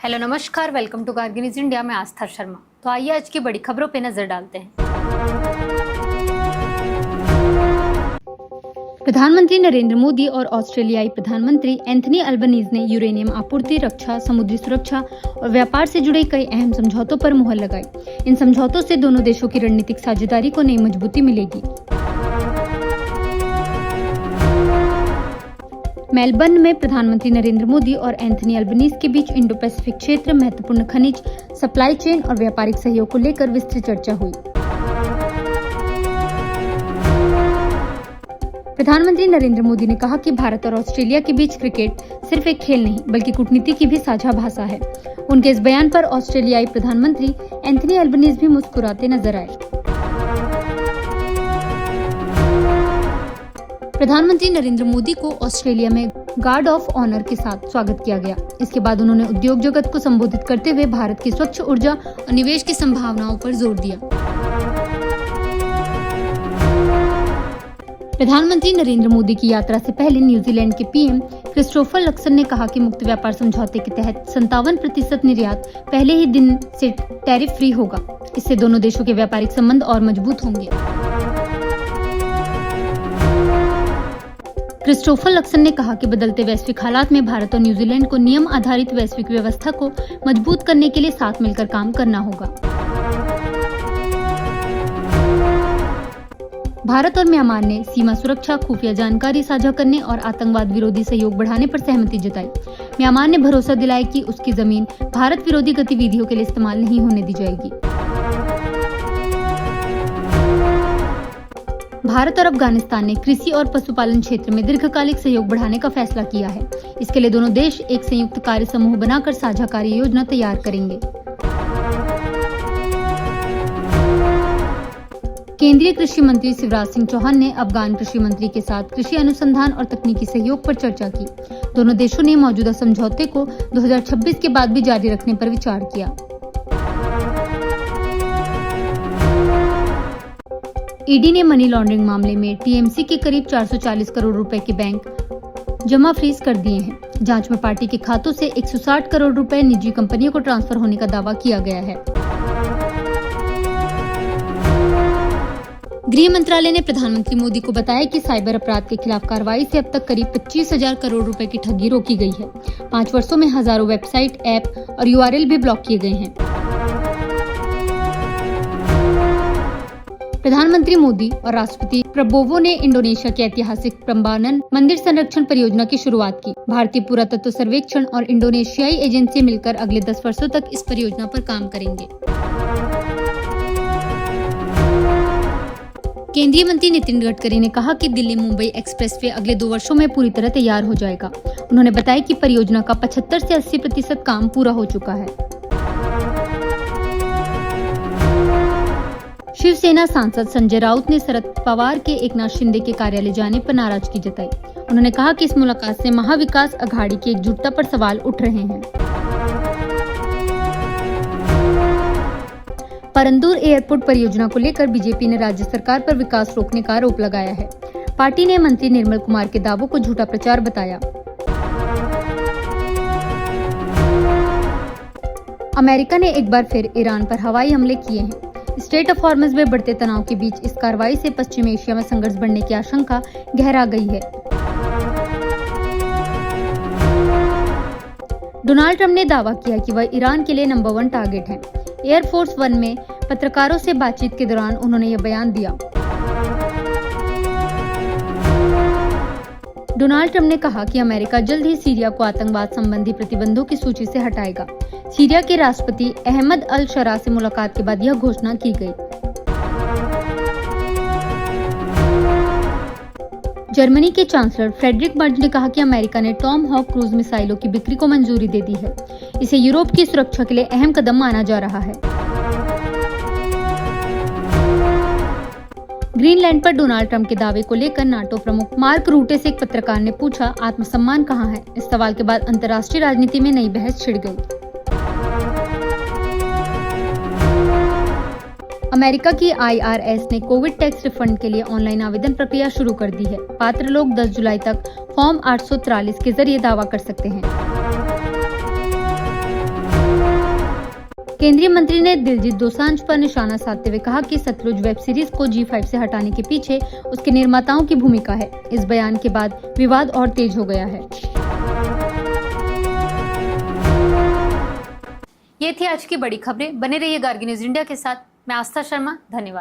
Hello नमस्कार, welcome to Kargil news India में आस्था शर्मा। तो आइए आज की बड़ी खबरों पे नजर डालते हैं। प्रधानमंत्री नरेंद्र मोदी और ऑस्ट्रेलियाई प्रधानमंत्री एंथनी अल्बनीज ने यूरेनियम आपूर्ति, रक्षा, समुद्री सुरक्षा और व्यापार से जुड़े कई अहम समझौतों पर मुहर लगाई। इन समझौतों से दोनों देशों की रणनीतिक साझेदारी को नई मजबूती मिलेगी। मेलबर्न में प्रधानमंत्री नरेंद्र मोदी और एंथनी अल्बनीज के बीच इंडो पैसिफिक क्षेत्र, महत्वपूर्ण खनिज, सप्लाई चेन और व्यापारिक सहयोग को लेकर विस्तृत चर्चा हुई। प्रधानमंत्री नरेंद्र मोदी ने कहा कि भारत और ऑस्ट्रेलिया के बीच क्रिकेट सिर्फ एक खेल नहीं बल्कि कूटनीति की भी साझा भाषा है। उनके इस बयान पर ऑस्ट्रेलियाई प्रधानमंत्री एंथनी अल्बनीज भी मुस्कुराते नजर आए। प्रधानमंत्री नरेंद्र मोदी को ऑस्ट्रेलिया में गार्ड ऑफ ऑनर के साथ स्वागत किया गया। इसके बाद उन्होंने उद्योग जगत को संबोधित करते हुए भारत की स्वच्छ ऊर्जा और निवेश की संभावनाओं पर जोर दिया। प्रधानमंत्री नरेंद्र मोदी की यात्रा से पहले न्यूजीलैंड के पीएम क्रिस्टोफर लक्सन ने कहा कि मुक्त व्यापार समझौते के तहत 57% निर्यात पहले ही दिन से टैरिफ फ्री होगा। इससे दोनों देशों के व्यापारिक संबंध और मजबूत होंगे। क्रिस्टोफर लक्सन ने कहा कि बदलते वैश्विक हालात में भारत और न्यूजीलैंड को नियम आधारित वैश्विक व्यवस्था को मजबूत करने के लिए साथ मिलकर काम करना होगा। भारत और म्यांमार ने सीमा सुरक्षा, खुफिया जानकारी साझा करने और आतंकवाद विरोधी सहयोग बढ़ाने पर सहमति जताई। म्यांमार ने भरोसा दिलाया कि उसकी जमीन भारत विरोधी गतिविधियों के लिए इस्तेमाल नहीं होने दी जाएगी। भारत और अफगानिस्तान ने कृषि और पशुपालन क्षेत्र में दीर्घकालिक सहयोग बढ़ाने का फैसला किया है। इसके लिए दोनों देश एक संयुक्त कार्य समूह बनाकर साझा कार्य योजना तैयार करेंगे। केंद्रीय कृषि मंत्री शिवराज सिंह चौहान ने अफगान कृषि मंत्री के साथ कृषि अनुसंधान और तकनीकी सहयोग पर चर्चा की। दोनों देशों ने मौजूदा समझौते को 2026 के बाद भी जारी रखने पर विचार किया। ईडी ने मनी लॉन्ड्रिंग मामले में टीएमसी के करीब 440 करोड़ रुपए के बैंक जमा फ्रीज कर दिए हैं। जांच में पार्टी के खातों से 160 करोड़ रुपए निजी कंपनियों को ट्रांसफर होने का दावा किया गया है। गृह मंत्रालय ने प्रधानमंत्री मोदी को बताया कि साइबर अपराध के खिलाफ कार्रवाई से अब तक करीब 25,000 करोड़ रुपए की ठगी रोकी गई है। 5 वर्षों में हजारों वेबसाइट, ऐप और यूआरएल भी ब्लॉक किए गए हैं। प्रधानमंत्री मोदी और राष्ट्रपति प्रबोवो ने इंडोनेशिया के ऐतिहासिक प्रम्बानन मंदिर संरक्षण परियोजना की शुरुआत की। भारतीय पुरातत्व सर्वेक्षण और इंडोनेशियाई एजेंसी मिलकर अगले 10 वर्षों तक इस परियोजना पर काम करेंगे। केंद्रीय मंत्री नितिन गडकरी ने कहा कि दिल्ली मुंबई एक्सप्रेसवे अगले 2 वर्षों में पूरी तरह तैयार हो जाएगा। उन्होंने बताया कि परियोजना का 75 से 80% काम पूरा हो चुका है। शिवसेना सांसद संजय राउत ने शरद पवार के एकनाथ शिंदे के कार्यालय जाने पर नाराजगी जताई। उन्होंने कहा कि इस मुलाकात से महाविकास अघाड़ी की एकजुटता पर सवाल उठ रहे हैं। परंदूर एयरपोर्ट परियोजना को लेकर बीजेपी ने राज्य सरकार पर विकास रोकने का आरोप लगाया है। पार्टी ने मंत्री निर्मल कुमार के दावों को झूठा प्रचार बताया। अमेरिका ने एक बार फिर ईरान पर हवाई हमले किए हैं। स्ट्रेट ऑफ हॉर्मज में बढ़ते तनाव के बीच इस कार्रवाई से पश्चिम एशिया में संघर्ष बढ़ने की आशंका गहरा गई है। डोनाल्ड ट्रंप ने दावा किया कि वह ईरान के लिए नंबर 1 टारगेट हैं। एयरफोर्स 1 में पत्रकारों से बातचीत के दौरान उन्होंने यह बयान दिया। डोनाल्ड ट्रंप ने कहा कि अमेरिका जल्द ही सीरिया को आतंकवाद संबंधी प्रतिबंधों की सूची से हटाएगा। सीरिया के राष्ट्रपति अहमद अल शरा से मुलाकात के बाद यह घोषणा की गई। जर्मनी के चांसलर फ्रेडरिक मर्ज ने कहा कि अमेरिका ने टॉम हॉक क्रूज मिसाइलों की बिक्री को मंजूरी दे दी है। इसे यूरोप की सुरक्षा के लिए अहम कदम माना जा रहा है। ग्रीनलैंड पर डोनाल्ड ट्रंप के दावे को लेकर नाटो प्रमुख मार्क रूटे से एक पत्रकार ने पूछा, आत्मसम्मान कहाँ है? इस सवाल के बाद अंतर्राष्ट्रीय राजनीति में नई बहस छिड़ गई। अमेरिका की आईआरएस ने कोविड टैक्स रिफंड के लिए ऑनलाइन आवेदन प्रक्रिया शुरू कर दी है। पात्र लोग 10 जुलाई तक फॉर्म 843 के जरिए दावा कर सकते हैं। केंद्रीय मंत्री ने दिलजीत दोसांझ पर निशाना साधते हुए कहा कि सतलुज वेब सीरीज को G5 से हटाने के पीछे उसके निर्माताओं की भूमिका है। इस बयान के बाद विवाद और तेज हो गया है। ये थी आज की बड़ी खबरें। बने रहिए गार्गी न्यूज इंडिया के साथ। मैं आस्था शर्मा, धन्यवाद।